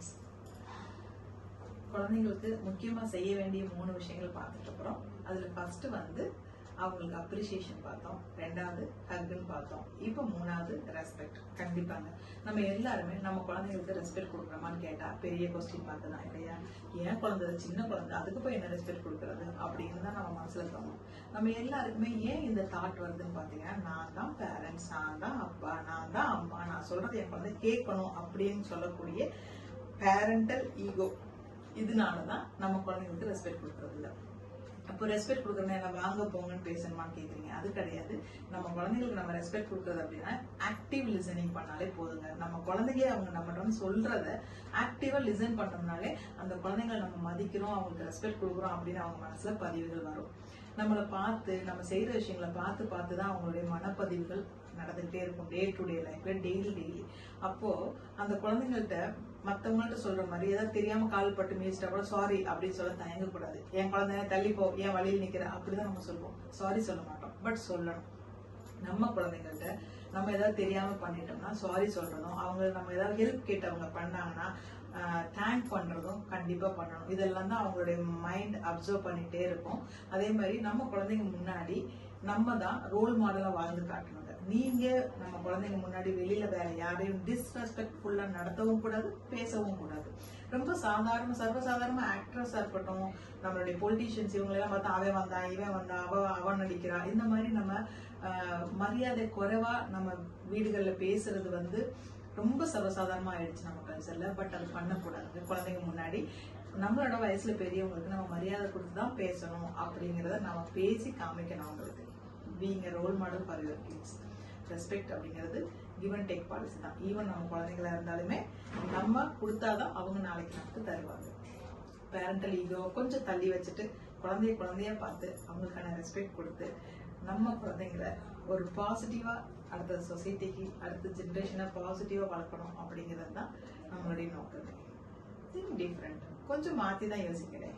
Parents. குழந்தைங்களுக்கு முக்கியமா செய்ய வேண்டிய 3 விஷயங்கள் பார்த்துட்டு இருக்கிறோம். அதுல ஃபர்ஸ்ட் வந்து அவங்களுக்கு அப்ரிசியேஷன் பார்த்தோம், 2வது ஹக்குன்னு பார்த்தோம், இப்போ 3வது ரெஸ்பெக்ட். கண்டிப்பாங்க நம்ம எல்லாருமே நம்ம குழந்தைங்களுக்கு ரெஸ்பெக்ட் கொடுக்குறோமான்னு கேட்டா பெரிய கொஸ்டின் பார்த்து தான் இல்லையா? ஏன் குழந்தை சின்ன குழந்தை அதுக்கு போய் என்ன ரெஸ்பெக்ட் கொடுக்கறது அப்படின்னு தான் நம்ம மனசுல தோணும். நம்ம எல்லாருக்குமே ஏன் இந்த தாட் வருதுன்னு பாத்தீங்கன்னா, நான் தான் பேரண்ட்ஸ், நான் தான் அப்பா, நான் தான் அம்மா, நான் சொல்றது என் குழந்தை கேட்கணும் அப்படின்னு சொல்லக்கூடிய பேரண்டல் ஈகோ, இதனாலதான் நம்ம குழந்தைங்களுக்கு ரெஸ்பெக்ட் கொடுக்கறது இல்லை. அப்போ ரெஸ்பெக்ட் கொடுக்கறதுனா என்ன, வாங்க போங்கன்னு பேசணுமான்னு கேக்குறீங்க? அது கிடையாது. நம்ம குழந்தைங்களுக்கு நம்ம ரெஸ்பெக்ட் கொடுக்கறது அப்படின்னா ஆக்டிவ் லிசனிங் பண்ணாலே போதுங்க. நம்ம குழந்தைங்க அவங்க நம்ம சொல்றத ஆக்டிவா லிசன் பண்ணோம்னாலே அந்த குழந்தைங்களை நம்ம மதிக்கிறோம், அவங்களுக்கு ரெஸ்பெக்ட் கொடுக்குறோம் அப்படின்னு அவங்க மனசுல பதிவுகள் வரும். நம்மளை பார்த்து நம்ம செய்யற விஷயங்களை பார்த்து பார்த்து தான் அவங்களுடைய மனப்பதிவுகள் நடந்துகிட்டே இருக்கும். டே டு டே லைஃப்ல டெய்லி. அப்போ அந்த குழந்தைங்கள்ட்ட மத்தவங்கள்ட்ட சொல்ற மாதிரி ஏதாவது தெரியாம கால் பட்டு மீச்சிட்டா கூட சாரி அப்படின்னு சொல்ல தயங்க கூடாது. என் குழந்தைய தள்ளிப்போ, ஏன் வழியில் நிக்கிற அப்படிதான் நம்ம சொல்லுவோம். சாரி சொல்ல மாட்டோம், பட் சொல்லணும். நம்ம குழந்தைங்கள்ட்ட நம்ம ஏதாவது தெரியாம பண்ணிட்டோம்னா சாரி சொல்றதும், அவங்க நம்ம ஏதாவது ஹெல்ப் கேட்டு அவங்க பண்ணாங்கன்னா தேங்க் பண்றதும் கண்டிப்பா பண்ணணும். இதெல்லாம் தான் அவங்களுடைய மைண்ட் அப்சர்வ் பண்ணிட்டே இருக்கும். அதே மாதிரி நம்ம குழந்தைங்க முன்னாடி நம்ம தான் ரோல் மாடலா வாழ்ந்து காட்டணும். நீங்க நம்ம குழந்தைங்க முன்னாடி வெளியில வேற யாரையும் டிஸ்ரெஸ்பெக்ட்ஃபுல்லா நடத்தவும் கூடாது, பேசவும் கூடாது. ரொம்ப சர்வசாதாரணமா ஆக்ட்ரஸா இருக்கட்டும், நம்மளுடைய பொலிட்டீஷியன்ஸ் இவங்க எல்லாம் பார்த்தா அவன் வந்தான், இவன் வந்தா, அவன் நடிக்கிறா, இந்த மாதிரி நம்ம மரியாதை குறைவா நம்ம வீடுகள்ல பேசுறது வந்து ரொம்ப சர்வசாதாரணமா ஆயிடுச்சு நம்ம கல்ச்சர்ல. பட் அது பண்ணக்கூடாது. குழந்தைங்க முன்னாடி நம்மளோட வயசுல பெரியவங்களுக்கு நம்ம மரியாதை கொடுத்துதான் பேசணும் அப்படிங்கறத நம்ம பேசி காமிக்கணும் அவங்களுக்கு. Being a role model for your kids. Respect அப்படிங்கிறது கிவ் அண்ட் டேக் பாலிசி தான். ஈவன் நம்ம குழந்தைங்களா இருந்தாலுமே நம்ம கொடுத்தாதான் அவங்க நாளைக்கு நமக்கு தருவாங்க. பேரண்டல் ஈகோ கொஞ்சம் தள்ளி வச்சுட்டு குழந்தையா பார்த்து அவங்களுக்கான ரெஸ்பெக்ட் கொடுத்து நம்ம குழந்தைங்களை ஒரு பாசிட்டிவா அடுத்த சொசைட்டிக்கு அடுத்த ஜென்ரேஷனை பாசிட்டிவா வளர்க்கணும் அப்படிங்கிறது தான் நம்மளுடைய நோக்கம். டிஃப்ரெண்ட் கொஞ்சம் மாத்தி தான் யோசிக்கிறேன்.